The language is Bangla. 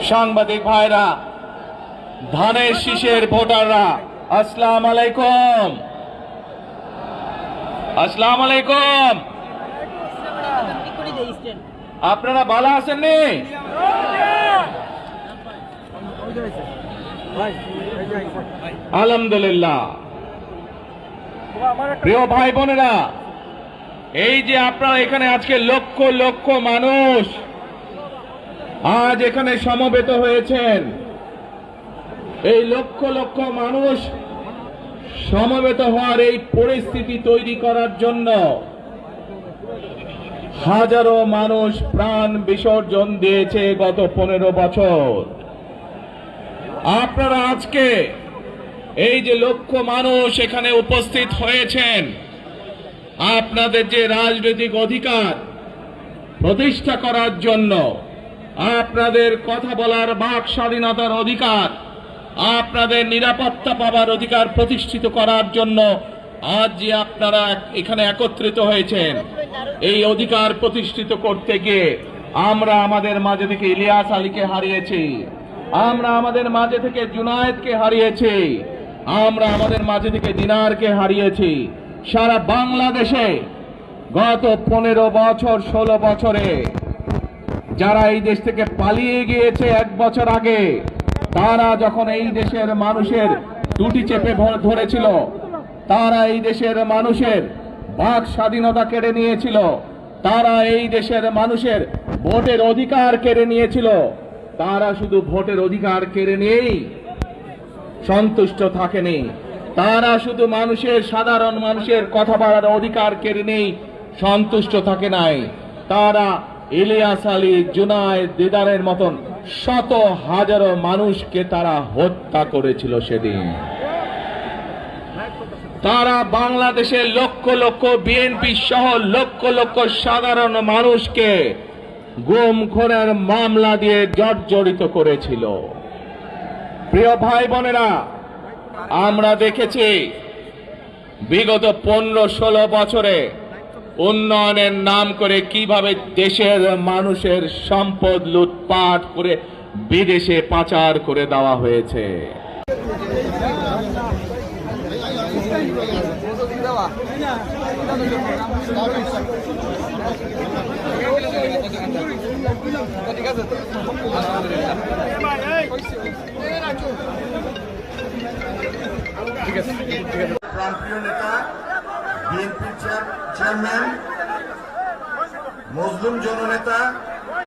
সাংবাদিক ভাইরা, ধানের শীষের ভোটাররা, আসসালামু আলাইকুম। আসসালামু আলাইকুম। আপনারা ভালো আছেন নি? আলহামদুলিল্লাহ। প্রিয় ভাই বোনেরা, এই যে আপনারা এখানে আজকে লক্ষ লক্ষ মানুষ আজ এখানে সমবেত হয়েছেন, এই লক্ষ লক্ষ মানুষ সমবেত হওয়ার এই পরিস্থিতি তৈরি করার জন্য হাজারো মানুষ প্রাণ বিসর্জন দিয়েছে গত 15 বছর। আপনারা আজকে এই যে লক্ষ মানুষ এখানে উপস্থিত হয়েছেন, আপনাদের যে রাজনৈতিক অধিকার প্রতিষ্ঠা করার জন্য, আপনাদের কথা বলার বাক স্বাধীনতার অধিকার, আপনাদের নিরাপত্তা পাওয়ার অধিকার প্রতিষ্ঠিত করার জন্য আজ যে আপনারা এখানে একত্রিত হয়েছেন, এই অধিকার প্রতিষ্ঠিত করতে গিয়ে আমরা আমাদের মাঝে থেকে ইলিয়াস আলীকে হারিয়েছি, আমরা আমাদের মাঝে থেকে জুনায়েদকে হারিয়েছি, আমরা আমাদের মাঝে থেকে দিনারকে হারিয়েছি। সারা বাংলাদেশে গত 15 বছর 16 বছরে যারা এই দেশ থেকে পালিয়ে গিয়েছে 1 বছর আগে, তারা যখন এই দেশের মানুষের টুটি চেপে ধরেছিল, তারা এই দেশের মানুষের বাক স্বাধীনতা কেড়ে নিয়েছিল, তারা এই দেশের মানুষের ভোটের অধিকার কেড়ে নিয়েছিল, তারা শুধু ভোটের অধিকার কেড়ে নিয়েই সন্তুষ্ট থাকেনি, তারা শুধু সাধারণ মানুষের কথা বলার অধিকার কেড়ে নেই সন্তুষ্ট থাকে নাই, তারা ইলিয়াস আলী, জুনায়েদ, দিদারের মতন শত হাজারো মানুষকে তারা হত্যা করেছিল সেদিন। তারা বাংলাদেশের লক্ষ লক্ষ বিএনপি সহ লক্ষ লক্ষ সাধারণ মানুষকে গুম খুনের মামলা দিয়ে জর্জরিত করেছিল। প্রিয় ভাই বোনেরা, আমরা দেখেছি বিগত 15-16 বছরে উন্নয়নের নাম করে কিভাবে দেশের মানুষের সম্পদ লুটপাট করে বিদেশে পাচার করে দেওয়া হয়েছে। প্রান্তীয় নেতা, বিএনপির চেয়ারম্যান, মুসলিম জননেতা